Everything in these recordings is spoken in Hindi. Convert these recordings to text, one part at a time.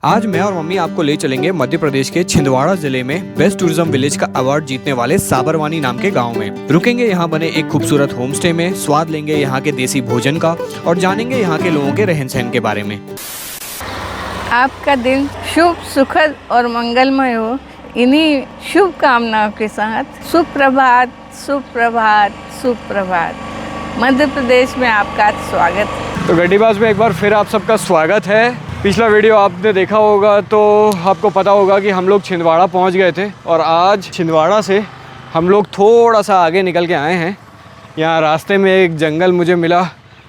आज मैं और मम्मी आपको ले चलेंगे मध्य प्रदेश के छिंदवाड़ा जिले में बेस्ट टूरिज्म विलेज का अवार्ड जीतने वाले साबरवानी नाम के गांव में। रुकेंगे यहाँ बने एक खूबसूरत होम स्टे में, स्वाद लेंगे यहाँ के देसी भोजन का और जानेंगे यहाँ के लोगों के रहन सहन के बारे में। आपका दिन शुभ, सुखद और मंगलमय हो, इन्हीं शुभ कामनाओं के साथ सुप्रभात सुप्रभात सुप्रभात। मध्य प्रदेश में आपका स्वागत। तो गड्डीबाज में एक बार फिर आप सबका स्वागत है। पिछला वीडियो आपने देखा होगा तो आपको पता होगा कि हम लोग छिंदवाड़ा पहुंच गए थे और आज छिंदवाड़ा से हम लोग थोड़ा सा आगे निकल के आए हैं। यहाँ रास्ते में एक जंगल मुझे मिला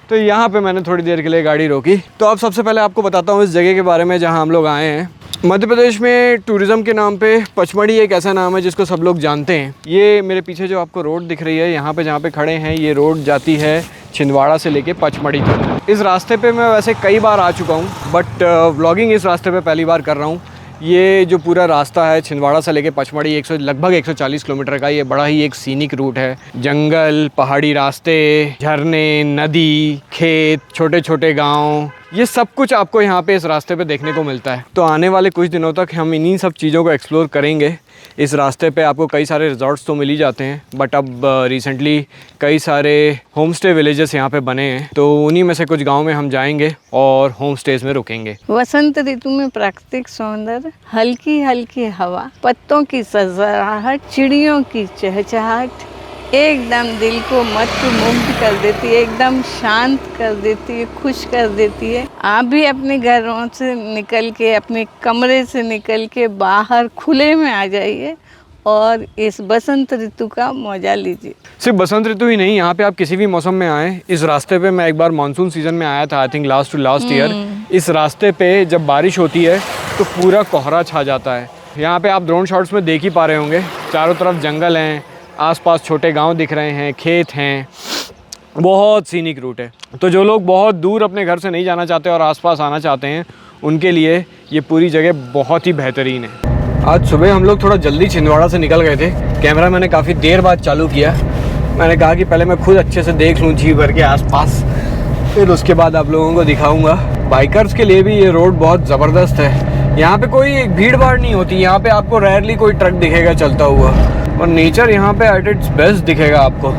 तो यहाँ पे मैंने थोड़ी देर के लिए गाड़ी रोकी। तो अब सबसे पहले आपको बताता हूँ इस जगह के बारे में जहाँ हम लोग आए हैं। मध्य प्रदेश में टूरिज़्म के नाम पे पचमढ़ी एक ऐसा नाम है जिसको सब लोग जानते हैं। ये मेरे पीछे जो आपको रोड दिख रही है, यहाँ पे जहाँ पे खड़े हैं, ये रोड जाती है छिंदवाड़ा से लेके पचमढ़ी तक। इस रास्ते पे मैं वैसे कई बार आ चुका हूँ बट व्लॉगिंग इस रास्ते पे पहली बार कर रहा हूँ। ये जो पूरा रास्ता है छिंदवाड़ा से लेके पचमढ़ी लगभग 140 किलोमीटर का, ये बड़ा ही एक सीनिक रूट है। जंगल, पहाड़ी रास्ते, झरने, नदी, खेत, छोटे छोटे गांव, ये सब कुछ आपको यहाँ पे इस रास्ते पे देखने को मिलता है। तो आने वाले कुछ दिनों तक हम इन्हीं सब चीज़ों को एक्सप्लोर करेंगे। इस रास्ते पे आपको कई सारे रिजॉर्ट्स तो मिल ही जाते हैं बट अब रिसेंटली कई सारे होम स्टे विलेजेस यहाँ पे बने हैं, तो उन्हीं में से कुछ गाँव में हम जाएंगे और होम स्टेज में रुकेंगे। वसंत ऋतु में प्राकृतिक सौंदर्य, हल्की हल्की हवा, पत्तों की सरसराहट, चिड़ियों की चहचहाट एकदम दिल को मंत्रमुग्ध कर देती है, एकदम शांत कर देती है, खुश कर देती है। आप भी अपने घरों से निकल के, अपने कमरे से निकल के बाहर खुले में आ जाइए और इस बसंत ऋतु का मजा लीजिए। सिर्फ बसंत ऋतु ही नहीं, यहाँ पे आप किसी भी मौसम में आएँ। इस रास्ते पे मैं एक बार मानसून सीजन में आया था, आई थिंक लास्ट ईयर। इस रास्ते पे जब बारिश होती है तो पूरा कोहरा छा जाता है। यहाँ पे आप ड्रोन शॉट्स में देख ही पा रहे होंगे, चारों तरफ जंगल हैं, आसपास छोटे गांव दिख रहे हैं, खेत हैं, बहुत सीनिक रूट है। तो जो लोग बहुत दूर अपने घर से नहीं जाना चाहते और आसपास आना चाहते हैं, उनके लिए ये पूरी जगह बहुत ही बेहतरीन है। आज सुबह हम लोग थोड़ा जल्दी छिंदवाड़ा से निकल गए थे। कैमरा मैंने काफ़ी देर बाद चालू किया। मैंने कहा कि पहले मैं खुद अच्छे से देख लूँ जी भर के आसपास, फिर उसके बाद आप लोगों को दिखाऊँगा। बाइकर्स के लिए भी ये रोड बहुत ज़बरदस्त है। यहाँ पे कोई भीड़ भाड़ नहीं होती। यहाँ पे आपको रेयरली कोई ट्रक दिखेगा चलता हुआ और नेचर यहाँ पे एट इट्स बेस्ट दिखेगा आपको।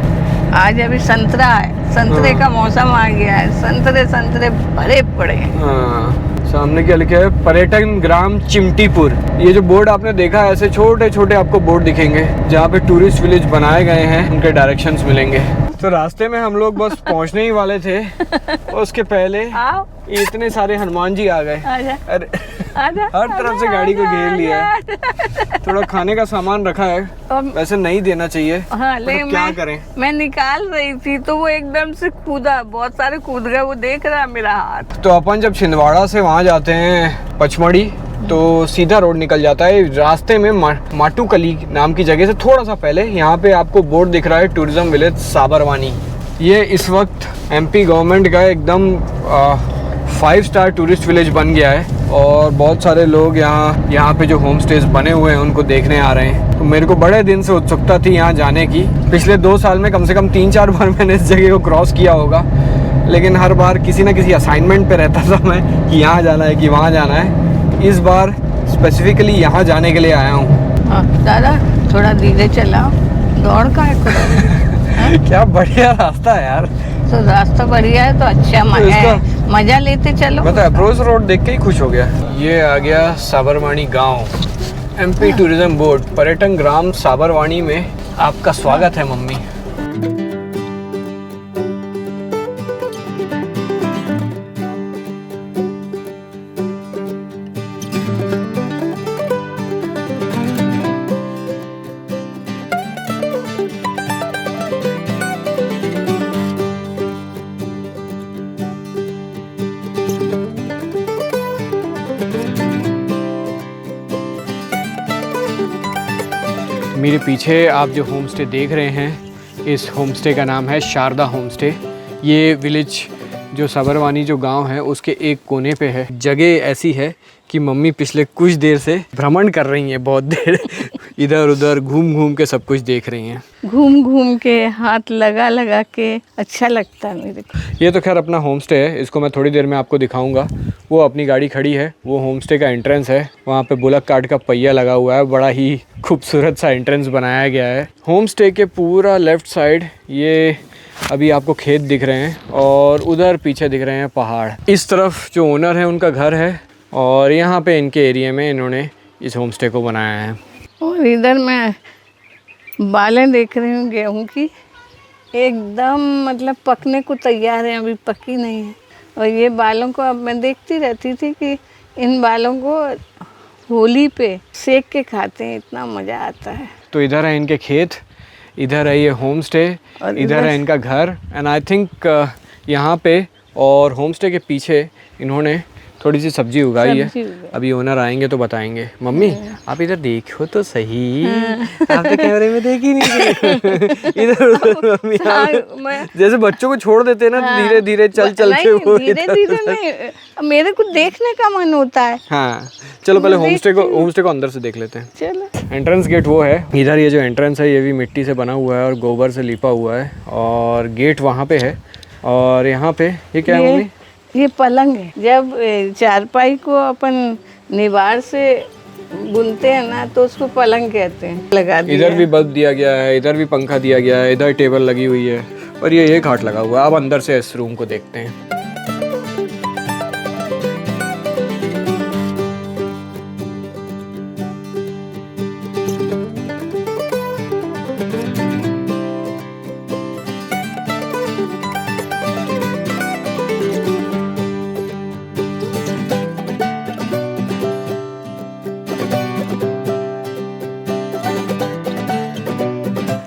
आज अभी संतरा है, संतरे का मौसम आ गया है, संतरे भरे पड़े हैं। हाँ, सामने क्या लिखा है, पर्यटन ग्राम चिमटीपुर। ये जो बोर्ड आपने देखा है, ऐसे छोटे छोटे आपको बोर्ड दिखेंगे जहाँ पे टूरिस्ट विलेज बनाए गए हैं, उनके डायरेक्शंस मिलेंगे। तो रास्ते में हम लोग बस पहुँचने ही वाले थे, उसके पहले इतने सारे हनुमान जी आ गए। अरे हर तरफ से गाड़ी को घेर लिया है। थोड़ा खाने का सामान रखा है, वैसे नहीं देना चाहिए। हाँ, लेकिन क्या करें, मैं निकाल रही थी तो वो एकदम से कूदा, बहुत सारे कूद गए, वो देख रहा मेरा हाथ। तो अपन जब छिंदवाड़ा से वहाँ जाते हैं पचमढ़ी तो सीधा रोड निकल जाता है। रास्ते में माटूकली नाम की जगह से थोड़ा सा पहले यहाँ पे आपको बोर्ड दिख रहा है, टूरिज्म विलेज साबरवानी। ये इस वक्त एमपी गवर्नमेंट का एकदम 5 स्टार टूरिस्ट विलेज बन गया है और बहुत सारे लोग यहाँ पे जो होम स्टेज बने हुए हैं उनको देखने आ रहे हैं। तो मेरे को बड़े दिन से उत्सुकता थी यहाँ जाने की। पिछले 2 साल में कम से कम 3-4 बार मैंने इस जगह को क्रॉस किया होगा, लेकिन हर बार किसी न किसी असाइनमेंट पे रहता था मैं कि यहाँ जाना है कि वहाँ जाना है। इस बार स्पेसिफिकली यहाँ जाने के लिए आया हूँ। दादा थोड़ा धीरे चलाओ, दौड़ का है। क्या बढ़िया रास्ता है यार। तो रास्ता बढ़िया है तो अच्छा मजा लेते चलो। मैं तो अप्रोच रोड देख के ही खुश हो गया। ये आ गया साबरवानी गांव। एमपी टूरिज्म बोर्ड पर्यटन ग्राम साबरवानी में आपका स्वागत है मम्मी। मेरे पीछे आप जो होम स्टे देख रहे हैं, इस होम स्टे का नाम है शारदा होम स्टे। ये विलेज जो साबरवानी जो गांव है उसके एक कोने पे है। जगह ऐसी है कि मम्मी पिछले कुछ देर से भ्रमण कर रही हैं बहुत देर। इधर उधर घूम घूम के सब कुछ देख रही हैं। घूम घूम के, हाथ लगा लगा के अच्छा लगता है मेरे को। ये तो खैर अपना होम स्टे है, इसको मैं थोड़ी देर में आपको दिखाऊंगा। वो अपनी गाड़ी खड़ी है, वो होम स्टे का एंट्रेंस है। वहाँ पे बुलक कार्ट का पहिया लगा हुआ है, बड़ा ही खूबसूरत सा एंट्रेंस बनाया गया है। होम स्टे के पूरा लेफ़्ट साइड ये अभी आपको खेत दिख रहे हैं और उधर पीछे दिख रहे हैं पहाड़। इस तरफ जो ओनर है उनका घर है और यहाँ पे इनके एरिया में इन्होंने इस होम स्टे को बनाया है। और इधर मैं बालें देख रही हूँ गेहूँ की, एकदम मतलब पकने को तैयार है, अभी पकी नहीं है। और ये बालों को अब मैं देखती रहती थी कि इन बालों को होली पे सेक के खाते हैं, इतना मज़ा आता है। तो इधर है इनके खेत, इधर है ये होम स्टे, इधर है इनका घर। एंड आई थिंक यहाँ पे और होम स्टे के पीछे इन्होंने थोड़ी सी सब्जी उगाई है। अभी ओनर आएंगे तो बताएंगे। मम्मी आप इधर देखो तो सही, आप तो कैमरे में देख ही नहीं। इधर उधर मम्मी जैसे बच्चों को छोड़ देते हैं ना, धीरे धीरे चल चल के वो धीरे धीरे नहीं, मेरे को देखने का मन होता है। हाँ चलो पहले होम स्टे को अंदर से देख लेते हैं। चलो। एंट्रेंस गेट वो है इधर, ये जो एंट्रेंस है ये भी मिट्टी से बना हुआ है और गोबर से लिपा हुआ है और गेट वहाँ पे है। और यहाँ पे ये क्या है मम्मी? ये पलंग है। जब चारपाई को अपन निवार से बुनते हैं ना तो उसको पलंग कहते हैं। लगा दिया, इधर भी बल्ब दिया गया है, इधर भी पंखा दिया गया है, इधर टेबल लगी हुई है और ये खाट लगा हुआ है। अब अंदर से इस रूम को देखते हैं।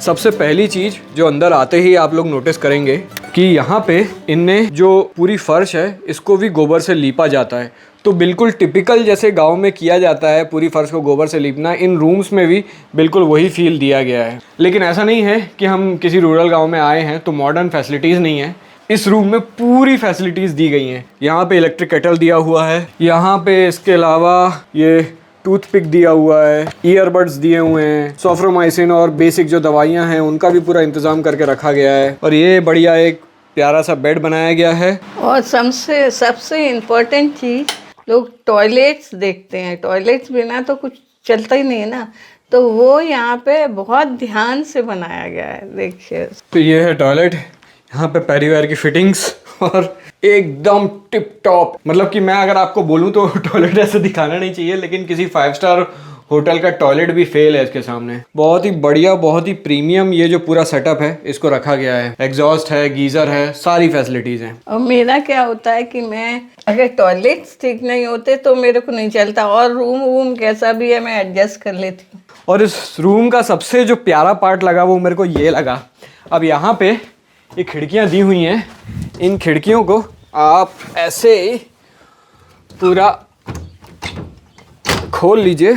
सबसे पहली चीज़ जो अंदर आते ही आप लोग नोटिस करेंगे कि यहाँ पे इनने जो पूरी फर्श है इसको भी गोबर से लीपा जाता है। तो बिल्कुल टिपिकल जैसे गांव में किया जाता है पूरी फर्श को गोबर से लीपना, इन रूम्स में भी बिल्कुल वही फील दिया गया है। लेकिन ऐसा नहीं है कि हम किसी रूरल गाँव में आए हैं तो मॉडर्न फैसिलिटीज़ नहीं है। इस रूम में पूरी फैसिलिटीज़ दी गई हैं। यहाँ पे इलेक्ट्रिक केटल दिया हुआ है, यहाँ पे इसके अलावा ये टूथपिक दिया हुआ है, ईयरबड्स दिए हुए हैं, सोफ्रोमाइसिन और बेसिक जो दवाइयाँ हैं उनका भी पूरा इंतज़ाम करके रखा गया है। और ये बढ़िया एक प्यारा सा बेड बनाया गया है। और सबसे इम्पोर्टेंट चीज़, लोग टॉयलेट्स देखते हैं, टॉयलेट्स बिना तो कुछ चलता ही नहीं है ना, तो वो यहाँ पे बहुत ध्यान से बनाया गया है। देखिए तो ये है टॉयलेट, यहाँ पे पैरीवेयर की फिटिंग्स और एकदम टिप टॉप। मतलब कि मैं अगर आपको बोलूँ तो टॉयलेट ऐसे दिखाना नहीं चाहिए, लेकिन किसी 5 स्टार होटल का टॉयलेट भी फेल है इसके सामने। बहुत ही बढ़िया, बहुत ही प्रीमियम ये जो पूरा सेटअप है इसको रखा गया है। एग्जॉस्ट है, गीजर है, सारी फैसिलिटीज़ हैं। और मेरा क्या होता है कि मैं अगर टॉयलेट्स ठीक नहीं होते तो मेरे को नहीं चलता, और रूम कैसा भी है मैं एडजस्ट कर लेती हूँ। और इस रूम का सबसे जो प्यारा पार्ट लगा वो मेरे को ये लगा, अब यहाँ पे ये खिड़कियाँ दी हुई हैं, इन खिड़कियों को आप ऐसे पूरा खोल लीजिए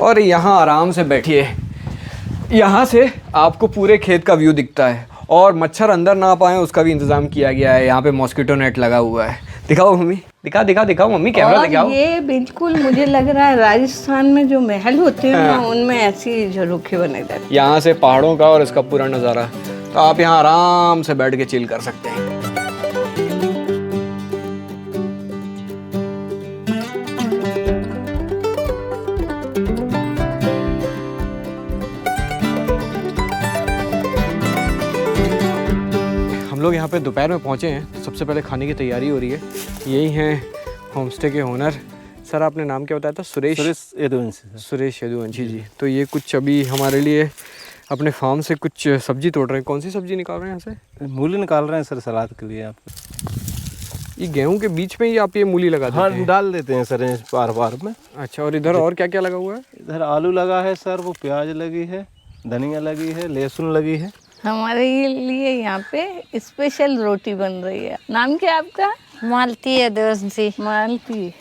और यहाँ आराम से बैठिए। यहाँ से आपको पूरे खेत का व्यू दिखता है और मच्छर अंदर ना पाए उसका भी इंतज़ाम किया गया है। यहाँ पे मॉस्किटो नेट लगा हुआ है। दिखाओ मम्मी, दिखाओ मम्मी, कैमरा दिखाओ। ये बिल्कुल मुझे लग रहा है राजस्थान में जो महल होते हैं ना उनमें ऐसी झरोखे बने जाते हैं। यहाँ से पहाड़ों का और इसका पूरा नज़ारा, तो आप यहाँ आराम से बैठ के चिल कर सकते हैं। हम लोग यहाँ पे दोपहर में पहुँचे हैं, तो सबसे पहले खाने की तैयारी हो रही है। यही हैं होम स्टे के ओनर। सर आपने नाम क्या बताया था? सुरेश यदुवंशी जी। तो ये कुछ अभी हमारे लिए अपने फार्म से कुछ सब्जी तोड़ रहे हैं। कौन सी सब्जी निकाल रहे हैं यहाँ से? मूली निकाल रहे हैं सर, सलाद के लिए। आप ये गेहूं के बीच में ही आप ये मूली लगा देते हैं? हाँ, डाल देते हैं सर बार में। अच्छा, और इधर और क्या क्या लगा हुआ है? इधर आलू लगा है सर, वो प्याज लगी है, धनिया लगी है, लहसुन लगी है। हमारे लिए यहाँ पे स्पेशल रोटी बन रही है। नाम क्या आपका? मालती है दोस्त। मालती।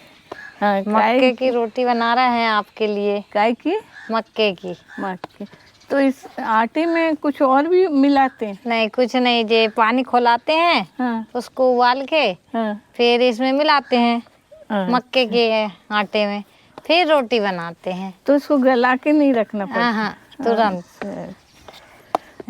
हाँ, मक्के की रोटी बना रहे हैं आपके लिए। काय की? मक्के की। मक्के। तो इस आटे में कुछ और भी मिलाते हैं? नहीं, कुछ नहीं, जे पानी खौलाते हैं। हाँ। उसको उबाल के हाँ। फिर इसमें मिलाते हैं। हाँ। मक्के के आटे में फिर रोटी बनाते हैं। तो इसको गला के नहीं रखना पड़ता? हाँ हाँ, तुरंत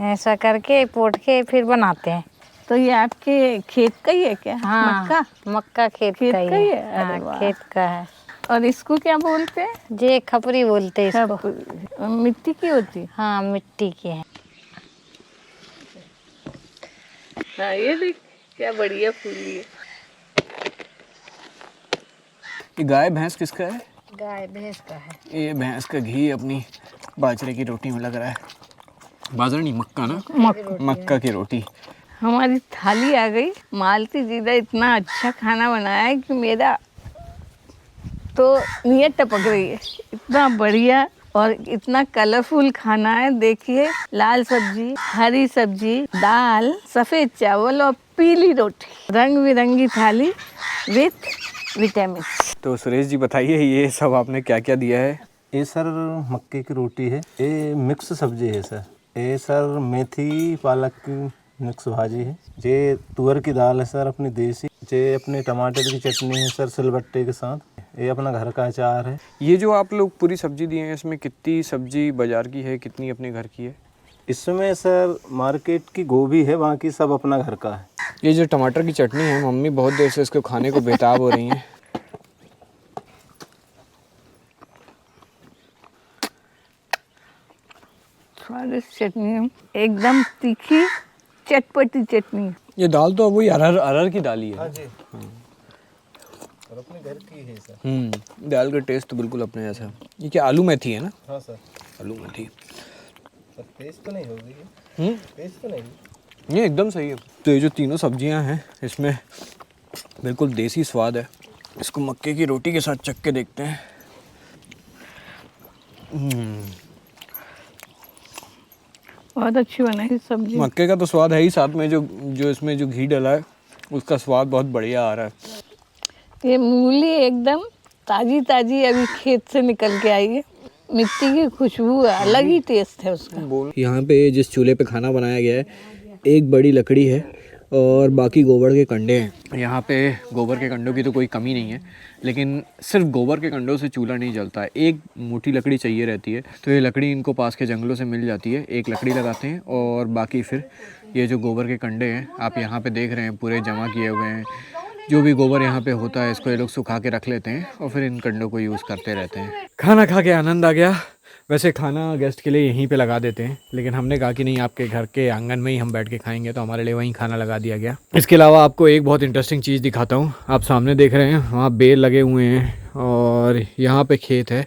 ऐसा करके पोट के फिर बनाते हैं। तो ये आपके खेत का ही है क्या? हाँ, मक्का? मक्का खेत का ही है। अरे हाँ, वाह। खेत का है। और इसको क्या बोलते हैं? जे खपरी बोलते हैं इसको। सब मिट्टी की होती? हाँ, मिट्टी की है। हाँ, ये देख क्या बढ़िया फूली है। ये गाय भैंस किसका है? गाय भैंस का है। ये भैंस का घी अपनी बाजरे की रोटी में लग रहा है। बाजरा नहीं, मक्का ना, मक्का की रोटी। हमारी थाली आ गई। मालती जी ने इतना अच्छा खाना बनाया है कि मेरा तो नीयत टपक रही है। इतना बढ़िया और इतना कलरफुल खाना है। देखिए, लाल सब्जी, हरी सब्जी, दाल, सफ़ेद चावल और पीली रोटी, रंग बिरंगी थाली विथ विटामिन। तो सुरेश जी बताइए, ये सब आपने क्या क्या दिया है? ये सर मक्के की रोटी है, ये मिक्स सब्जी है सर। ये सर मेथी पालक की मिक्स भाजी है। ये तुअर की दाल है सर अपनी देसी। ये अपने टमाटर की चटनी है सर सिलबट्टे के साथ। ये अपना घर का अचार है। ये जो आप लोग पूरी सब्जी दिए हैं, इसमें कितनी सब्जी बाजार की है, कितनी अपने घर की है? इसमें सर मार्केट की गोभी है, बाकी सब अपना घर का है। ये जो टमाटर की चटनी है, मम्मी बहुत देर से इसको खाने को बेताब हो रही हैं। स्वादिष्ट चटनी है, एकदम तीखी चटपटी चटनी है। ये दाल तो अब वही अरहर की दाल ही है। हाँ जी, और अपने घर की है सर। दाल का टेस्ट तो बिल्कुल अपने जैसा। ये क्या आलू मेथी है ना? हाँ सर। आलू मेथी। सर टेस्ट तो नहीं होगी? टेस्ट तो नहीं, ये एकदम सही है। तो ये जो तीनों सब्जियां हैं, इसमें बिल्कुल देसी स्वाद है। इसको मक्के की रोटी के साथ चख के देखते हैं। बहुत अच्छी बनाई सब्जी। मक्के का तो स्वाद है ही, साथ में जो इसमें जो घी डला है उसका स्वाद बहुत बढ़िया आ रहा है। ये मूली एकदम ताजी ताजी अभी खेत से निकल के आई है। मिट्टी की खुशबू है, अलग ही टेस्ट है उसका। यहाँ पे जिस चूल्हे पे खाना बनाया गया है, एक बड़ी लकड़ी है और बाकी गोबर के कंडे हैं। यहाँ पे गोबर के कंडों की तो कोई कमी नहीं है, लेकिन सिर्फ गोबर के कंडों से चूल्हा नहीं जलता है। एक मोटी लकड़ी चाहिए रहती है, तो ये लकड़ी इनको पास के जंगलों से मिल जाती है। एक लकड़ी लगाते हैं और बाकी फिर ये जो गोबर के कंडे हैं आप यहाँ पे देख रहे हैं पूरे जमा किए हुए हैं। जो भी गोबर यहाँ पे होता है इसको ये लोग सुखा के रख लेते हैं और फिर इन कंडों को यूज़ करते रहते हैं। खाना खा के आनंद आ गया। वैसे खाना गेस्ट के लिए यहीं पे लगा देते हैं, लेकिन हमने कहा कि नहीं, आपके घर के आंगन में ही हम बैठ के खाएंगे, तो हमारे लिए वहीं खाना लगा दिया गया। इसके अलावा आपको एक बहुत इंटरेस्टिंग चीज़ दिखाता हूँ। आप सामने देख रहे हैं, वहाँ बेर लगे हुए हैं और यहाँ पे खेत है।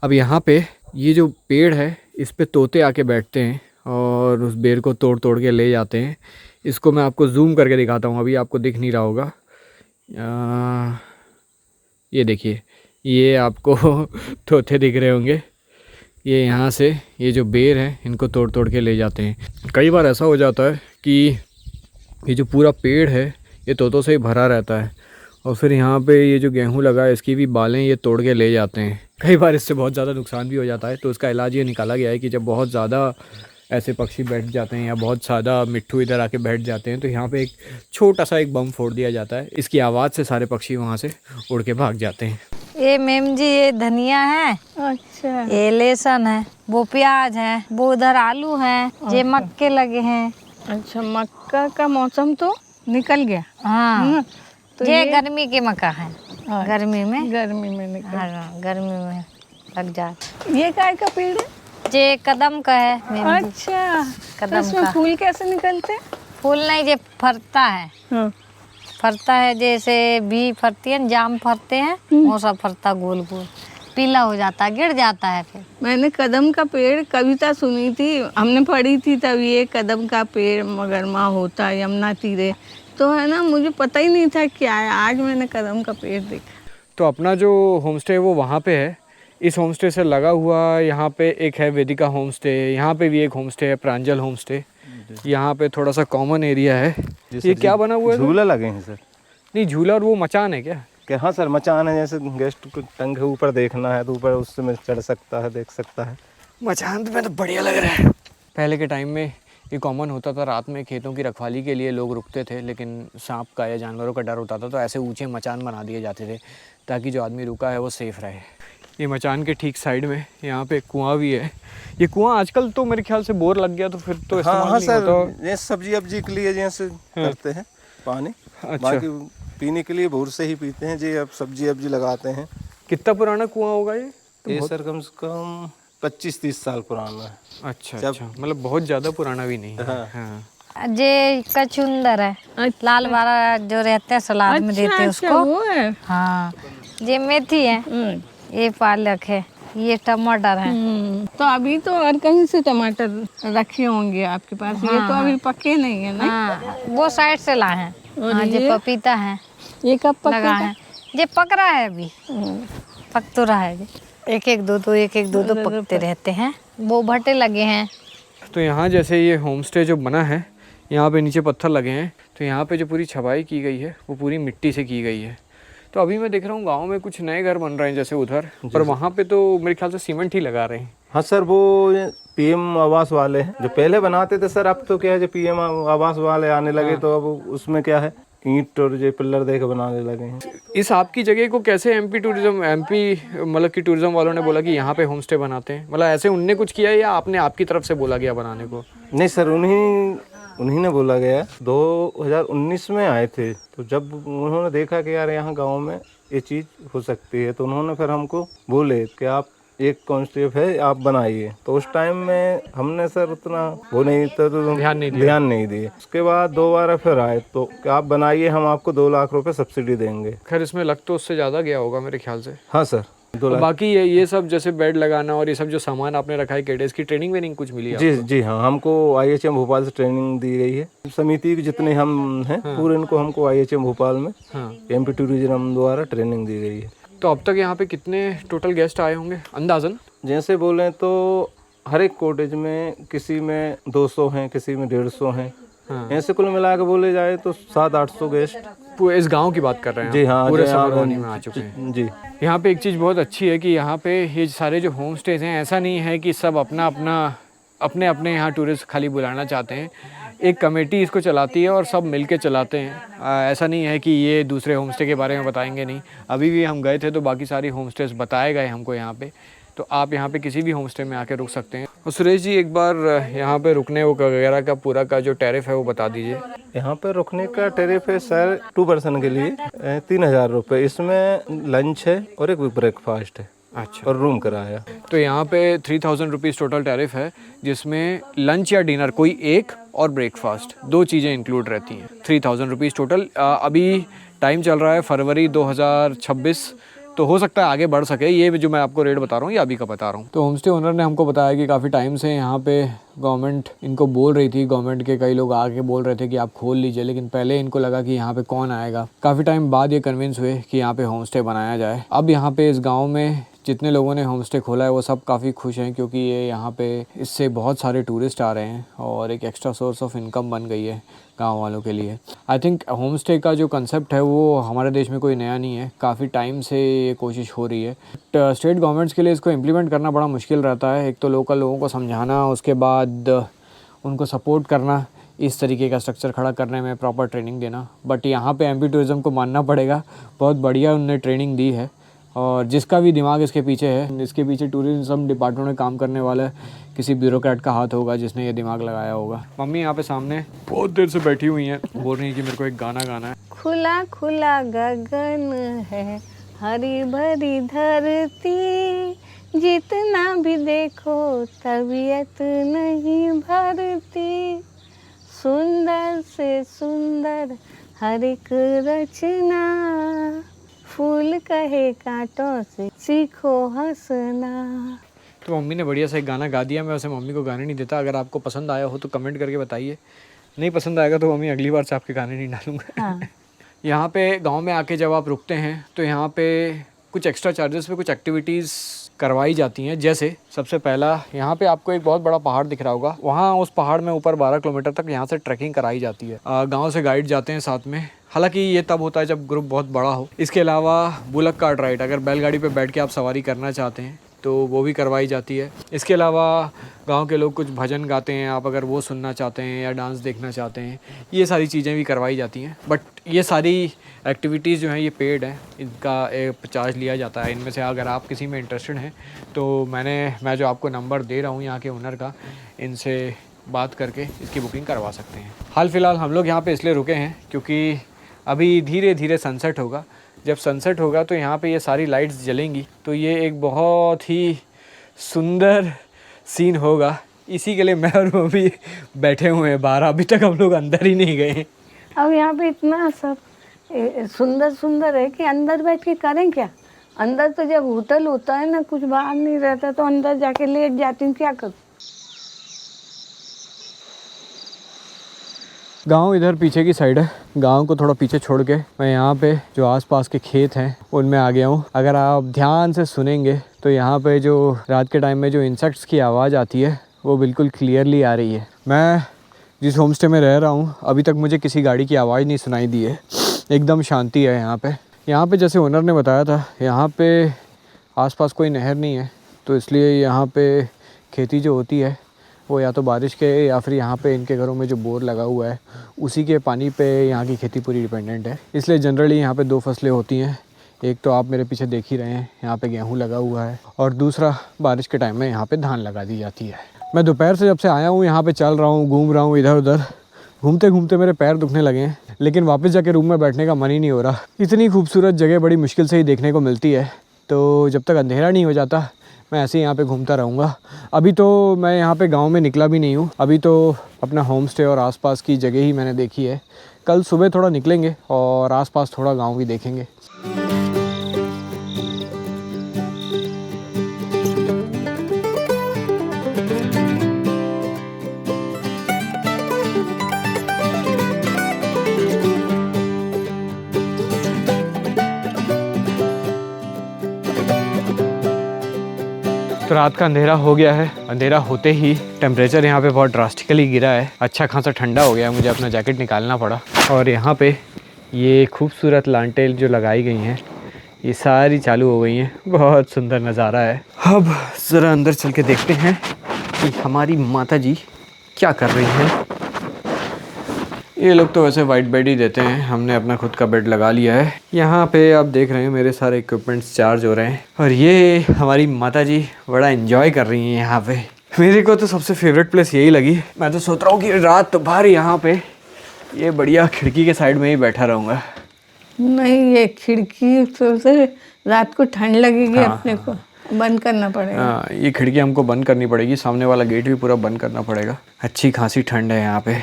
अब यहाँ पे ये जो पेड़ है, इस पे तोते आके बैठते हैं और उस बेर को तोड़ तोड़ के ले जाते हैं। इसको मैं आपको जूम करके दिखाता हूँ, अभी आपको दिख नहीं रहा होगा। ये देखिए, ये आपको तोते दिख रहे होंगे। ये यहाँ से ये जो बेर है इनको तोड़ तोड़ के ले जाते हैं। कई बार ऐसा हो जाता है कि ये जो पूरा पेड़ है ये तोतों से ही भरा रहता है और फिर यहाँ पे ये जो गेहूँ लगा है इसकी भी बालें ये तोड़ के ले जाते हैं। कई बार इससे बहुत ज़्यादा नुकसान भी हो जाता है, तो इसका इलाज ये निकाला गया है कि जब बहुत ज़्यादा ऐसे पक्षी बैठ जाते हैं या बहुत ज़्यादा मिट्ठू इधर आके बैठ जाते हैं, तो यहाँ पे एक छोटा सा एक बम फोड़ दिया जाता है। इसकी आवाज़ से सारे पक्षी वहाँ से उड़ के भाग जाते हैं। ये मैम जी, ये धनिया है, अच्छा, ये लहसुन है, वो प्याज है, वो उधर आलू है, ये मक्के लगे हैं। अच्छा, मक्का का मौसम तो निकल गया। हाँ, तो ये गर्मी के मक्का है। हाँ, गर्मी में निकल। हाँ, गर्मी में लग जाता। ये काय का पेड़ है? ये कदम का है मैम जी। अच्छा, तो कदम इसमें का फूल कैसे निकलते हैं? फूल नहीं, ये फरता है। हाँ। फरता है, जैसे भी फरती है, जाम फरते हैं, वो सब फरता गोल गोल, पीला हो जाता है, गिर जाता है फिर। मैंने कदम का पेड़ कविता सुनी थी, हमने पढ़ी थी तब, ये कदम का पेड़ मगरमा होता है यमुना तीरे, तो है ना, मुझे पता ही नहीं था क्या है। आज मैंने कदम का पेड़ देखा। तो अपना जो होम स्टे है वो वहाँ पे है। इस होम स्टे से लगा हुआ यहाँ पे एक है वेदिका होम स्टे, यहाँ पे भी एक होम स्टे है प्रांजल होम स्टे। यहाँ पे थोड़ा सा कॉमन एरिया है। ये क्या बना हुआ है? झूला लगे हैं सर। नहीं, झूला और वो मचान है क्या? हाँ सर, मचान है। जैसे गेस्ट को टंग के ऊपर देखना है तो ऊपर उससे में चढ़ सकता है, देख सकता है। मचान तो मैं तो बढ़िया लग रहा है। पहले के टाइम में ये कॉमन होता था, रात में खेतों की रखवाली के लिए लोग रुकते थे, लेकिन सांप का या जानवरों का डर होता था, तो ऐसे ऊंचे मचान बना दिए जाते थे ताकि जो आदमी रुका है वो सेफ़ रहे। ये मचान के ठीक साइड में यहाँ पे कुआं भी है। ये कुआं आजकल तो मेरे ख्याल से बोर लग गया तो फिर तो हाँ इस्तेमाल हाँ नहीं सर, होता। ये सब्जी अब्जी के लिए जैसे करते हैं पानी, बाकी पीने के लिए भोर से ही पीते हैं जी। अब सब्जी अब्जी लगाते हैं। कितना पुराना कुआं होगा ये? ये सर कम से कम 25-30 साल पुराना है। अच्छा अच्छा, मतलब बहुत ज़्यादा पुराना भी नहीं है। हाँ। हाँ। ये कचुंदर है, लाल वाला जो रहते हैं सलाद में देते हैं उसको। वो है। हाँ, ये मेथी है, ये पालक है, ये टमाटर है। तो अभी तो और कहीं से टमाटर रखे होंगे आपके पास। ये तो अभी पके नहीं है ना। हाँ, वो साइड से लाए हैं। हाँ, ये पपीता है, ये कब लगा पकेगा? है। ये पक रहा है अभी, पक तो रहा है। एक एक दो दो पकते रहते हैं। वो भट्टे लगे हैं। तो यहाँ जैसे ये होम स्टे जो बना है, यहाँ पे नीचे पत्थर लगे हैं, तो यहाँ पे जो पूरी छपाई की गई है वो पूरी मिट्टी से की गई है। तो अभी मैं देख रहा हूँ गांव में कुछ नए घर बन रहे हैं जैसे उधर, पर वहाँ पे तो मेरे ख्याल से सीमेंट ही लगा रहे हैं। हाँ सर, वो पीएम आवास वाले हैं जो पहले बनाते थे सर। अब तो क्या है, जो पीएम आवास वाले आने लगे तो अब उसमें क्या है, ईंट और जो पिल्लर दे के बनाने लगे हैं। इस आपकी जगह को कैसे एमपी मतलब कि टूरिज्म वालों ने बोला कि यहाँ पे होम स्टे बनाते हैं? मतलब ऐसे उनने कुछ किया या आपने आपकी तरफ से बोला गया बनाने को? नहीं सर, उन्हीं ने बोला गया। 2019 में आए थे, तो जब उन्होंने देखा कि यार यहाँ गांव में ये चीज़ हो सकती है, तो उन्होंने फिर हमको बोले कि आप एक कॉन्सेप्ट है, आप बनाइए। तो उस टाइम में हमने सर उतना वो नहीं था, तो ध्यान नहीं दिए। उसके बाद दोबारा फिर आए तो कि आप बनाइए, हम आपको 2 लाख रुपए सब्सिडी देंगे। खैर इसमें लग तो उससे ज़्यादा गया होगा मेरे ख्याल से। हाँ सर, 2 लाख। बाकी ये सब जैसे बेड लगाना और ये सब जो सामान आपने रखा है केडेस की ट्रेनिंग वेनिंग कुछ मिली है? जी हाँ, हमको IHM भोपाल से ट्रेनिंग दी गई है। समिति के जितने हम हैं पूरे इनको हमको IHM भोपाल में MP टूरिज्म द्वारा ट्रेनिंग दी गई है। तो अब तक यहाँ पे कितने टोटल गेस्ट आए होंगे अंदाजन? जैसे बोलें तो हर एक कॉटेज में किसी में 200 हैं, किसी में 150 हैं। ऐसे कुल मिला के बोले जाए तो 700-800 गेस्ट इस गांव की बात कर रहे हैं? जी हाँ, पूरे समरवानी में आ चुके हैं जी। यहाँ पे एक चीज़ बहुत अच्छी है कि यहाँ पे ये सारे जो होम स्टेज हैं, ऐसा नहीं है कि सब अपने यहाँ टूरिस्ट खाली बुलाना चाहते हैं। एक कमेटी इसको चलाती है और सब मिल के चलाते हैं। ऐसा नहीं है कि ये दूसरे होम स्टे के बारे में बताएंगे नहीं। अभी भी हम गए थे तो बाकी सारी होम स्टेज बताए गए हमको यहाँ पे, तो आप यहाँ पे किसी भी होम स्टे में आके रुक सकते हैं। और सुरेश जी, एक बार यहाँ पे रुकने वगैरह का पूरा का जो टैरिफ है वो बता दीजिए। यहाँ पे रुकने का टैरिफ है सर 2 पर्सन के लिए 3000 रुपये। इसमें लंच है और एक ब्रेकफास्ट है। अच्छा। और रूम कराया। तो यहाँ पे 3000 रुपीज़ टोटल टैरिफ है, जिसमें लंच या डिनर कोई एक और ब्रेकफास्ट 2 चीज़ें इंक्लूड रहती हैं। 3000 रुपीज़ टोटल। अभी टाइम चल रहा है फरवरी 2026, तो हो सकता है आगे बढ़ सके। ये जो मैं आपको रेट बता रहा हूँ ये अभी का बता रहा हूँ। तो होम स्टे ओनर ने हमको बताया कि काफ़ी टाइम से यहाँ पे गवर्नमेंट इनको बोल रही थी, गवर्नमेंट के कई लोग आके बोल रहे थे कि आप खोल लीजिए, लेकिन पहले इनको लगा कि यहाँ पे कौन आएगा। काफ़ी टाइम बाद ये कन्विंस हुए कि यहाँ पे होम स्टे बनाया जाए। अब यहाँ पे इस गाँव में जितने लोगों ने होम स्टे खोला है वो सब काफ़ी खुश हैं, क्योंकि ये यहाँ पे इससे बहुत सारे टूरिस्ट आ रहे हैं और एक एक्स्ट्रा सोर्स ऑफ इनकम बन गई है गांव वालों के लिए। आई थिंक होम स्टे का जो कंसेप्ट है वो हमारे देश में कोई नया नहीं है, काफ़ी टाइम से ये कोशिश हो रही है। स्टेट गवर्नमेंट्स के लिए इसको इम्प्लीमेंट करना बड़ा मुश्किल रहता है। एक तो लोकल लोगों को समझाना, उसके बाद उनको सपोर्ट करना, इस तरीके का स्ट्रक्चर खड़ा करने में प्रॉपर ट्रेनिंग देना। बट यहाँ पे MP टूरिज़्म को मानना पड़ेगा, बहुत बढ़िया उनने ट्रेनिंग दी है। और जिसका भी दिमाग इसके पीछे है, इसके पीछे टूरिज्म डिपार्टमेंट में काम करने वाला किसी ब्यूरोक्रेट का हाथ होगा जिसने ये दिमाग लगाया होगा। मम्मी यहाँ पे सामने बहुत देर से बैठी हुई हैं, बोल रही हैं कि मेरे को एक गाना गाना है। खुला खुला गगन है, हरी भरी धरती, जितना भी देखो तबीयत नहीं भरती, सुंदर से सुंदर हर एक रचना, फूल कहे कांटों से सीखो हंसना। तो मम्मी ने बढ़िया सा एक गाना गा दिया। मैं वैसे मम्मी को गाने नहीं देता, अगर आपको पसंद आया हो तो कमेंट करके बताइए, नहीं पसंद आएगा तो मम्मी अगली बार से आपके गाने नहीं डालूंगा। हाँ। यहाँ पे गांव में आके जब आप रुकते हैं तो यहाँ पे कुछ एक्स्ट्रा चार्जेस पे कुछ एक्टिविटीज़ करवाई जाती हैं। जैसे सबसे पहला, यहाँ पे आपको एक बहुत बड़ा पहाड़ दिख रहा होगा, वहाँ उस पहाड़ में ऊपर 12 किलोमीटर तक यहाँ से ट्रैकिंग कराई जाती है। गांव से गाइड जाते हैं साथ में, हालांकि ये तब होता है जब ग्रुप बहुत बड़ा हो। इसके अलावा बुलक कार्ट राइड, अगर बैलगाड़ी पे बैठ के आप सवारी करना चाहते हैं तो वो भी करवाई जाती है। इसके अलावा गांव के लोग कुछ भजन गाते हैं, आप अगर वो सुनना चाहते हैं या डांस देखना चाहते हैं, ये सारी चीज़ें भी करवाई जाती हैं। बट ये सारी एक्टिविटीज़ जो हैं ये पेड हैं, इनका एक चार्ज लिया जाता है। इनमें से अगर आप किसी में इंटरेस्टेड हैं तो मैं जो आपको नंबर दे रहा हूँ यहाँ के ओनर का, इनसे बात करके इसकी बुकिंग करवा सकते हैं। हाल फ़िलहाल हम लोग यहाँ पे इसलिए रुके हैं क्योंकि अभी धीरे धीरे सनसेट होगा। जब सनसेट होगा तो यहाँ पे ये सारी लाइट्स जलेंगी, तो ये एक बहुत ही सुंदर सीन होगा। इसी के लिए मैं और वो भी बैठे हुए हैं बाहर, अभी तक हम लोग अंदर ही नहीं गए। अब यहाँ पे इतना सब सुंदर सुंदर है कि अंदर बैठ के करें क्या। अंदर तो जब होटल होता है ना, कुछ बाहर नहीं रहता, तो अंदर जाके लेट जाती हूँ, क्या करूँ। गांव इधर पीछे की साइड है। गांव को थोड़ा पीछे छोड़ के मैं यहाँ पे जो आसपास के खेत हैं उनमें आ गया हूँ। अगर आप ध्यान से सुनेंगे तो यहाँ पे जो रात के टाइम में जो इंसेक्ट्स की आवाज़ आती है वो बिल्कुल क्लियरली आ रही है। मैं जिस होम स्टे में रह रहा हूँ अभी तक मुझे किसी गाड़ी की आवाज़ नहीं सुनाई दी है, एकदम शांति है यहाँ पे। यहाँ पे जैसे ओनर ने बताया था, यहाँ पे आसपास कोई नहर नहीं है, तो इसलिए यहाँ पे खेती जो होती है वो या तो बारिश के या फिर यहाँ पे इनके घरों में जो बोर लगा हुआ है उसी के पानी पे यहाँ की खेती पूरी डिपेंडेंट है। इसलिए जनरली यहाँ पे 2 फसलें होती हैं। एक तो आप मेरे पीछे देख ही रहे हैं, यहाँ पे गेहूँ लगा हुआ है, और दूसरा बारिश के टाइम में यहाँ पे धान लगा दी जाती है। मैं दोपहर से जब से आया हूँ यहाँ पे चल रहा हूँ, घूम रहा हूँ इधर उधर, घूमते घूमते मेरे पैर दुखने लगे हैं, लेकिन वापस जाके रूम में बैठने का मन ही नहीं हो रहा। इतनी खूबसूरत जगह बड़ी मुश्किल से ही देखने को मिलती है, तो जब तक अंधेरा नहीं हो जाता मैं ऐसे ही यहाँ पे घूमता रहूँगा। अभी तो मैं यहाँ पे गांव में निकला भी नहीं हूँ, अभी तो अपना होम स्टे और आसपास की जगह ही मैंने देखी है। कल सुबह थोड़ा निकलेंगे और आसपास थोड़ा गांव भी देखेंगे। तो रात का अंधेरा हो गया है। अंधेरा होते ही टेम्परेचर यहाँ पे बहुत ड्रास्टिकली गिरा है, अच्छा खासा ठंडा हो गया है, मुझे अपना जैकेट निकालना पड़ा। और यहाँ पे ये खूबसूरत लांटेल जो लगाई गई हैं ये सारी चालू हो गई हैं, बहुत सुंदर नज़ारा है। अब ज़रा अंदर चल के देखते हैं कि हमारी माता जी क्या कर रही हैं। ये लोग तो वैसे वाइट बेड ही देते हैं, हमने अपना खुद का बेड लगा लिया है। यहाँ पे आप देख रहे हैं मेरे सारे इक्विपमेंट्स चार्ज हो रहे हैं, और ये हमारी माता जी बड़ा एंजॉय कर रही हैं यहाँ पे। मेरे को तो सबसे फेवरेट प्लेस यही लगी। मैं तो सोच रहा हूँ कि रात भर यहाँ पे ये बढ़िया खिड़की के साइड में ही बैठा रहूँगा। नहीं, ये खिड़की से रात को ठंड लगेगी, अपने को बंद करना पड़ेगा। हाँ, ये खिड़की हमको बंद करनी पड़ेगी, सामने वाला गेट भी पूरा बंद करना पड़ेगा। अच्छी खासी ठंड है यहाँ पे।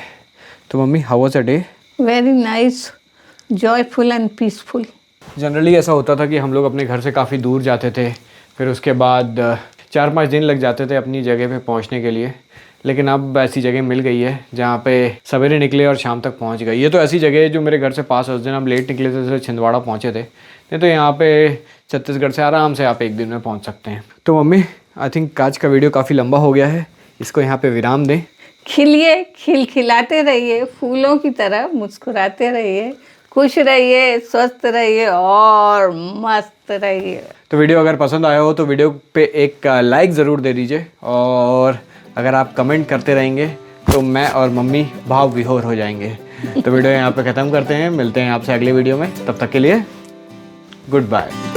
तो mummy, how was a day? Very nice, joyful and peaceful. Generally ऐसा होता था कि हम लोग अपने घर से काफ़ी दूर जाते थे, फिर उसके बाद 4-5 दिन लग जाते थे अपनी जगह पे पहुंचने के लिए। लेकिन अब ऐसी जगह मिल गई है जहाँ पे सवेरे निकले और शाम तक पहुँच गए। ये तो ऐसी जगह है जो मेरे घर से पास है। उस दिन हम लेट निकले थे, जैसे छिंदवाड़ा पहुँचे थे, नहीं तो यहाँ पे छत्तीसगढ़ से आराम से आप 1 दिन में पहुँच सकते हैं। तो मम्मी, आई थिंक आज का वीडियो काफ़ी लंबा हो गया है, इसको यहाँ पे विराम दें। खिलिए, खिलखिलाते रहिए, फूलों की तरह मुस्कुराते रहिए, खुश रहिए, स्वस्थ रहिए और मस्त रहिए। तो वीडियो अगर पसंद आया हो तो वीडियो पे एक लाइक ज़रूर दे दीजिए, और अगर आप कमेंट करते रहेंगे तो मैं और मम्मी भाव विभोर हो जाएंगे। तो वीडियो यहाँ पे ख़त्म करते हैं, मिलते हैं आपसे अगले वीडियो में, तब तक के लिए गुड बाय।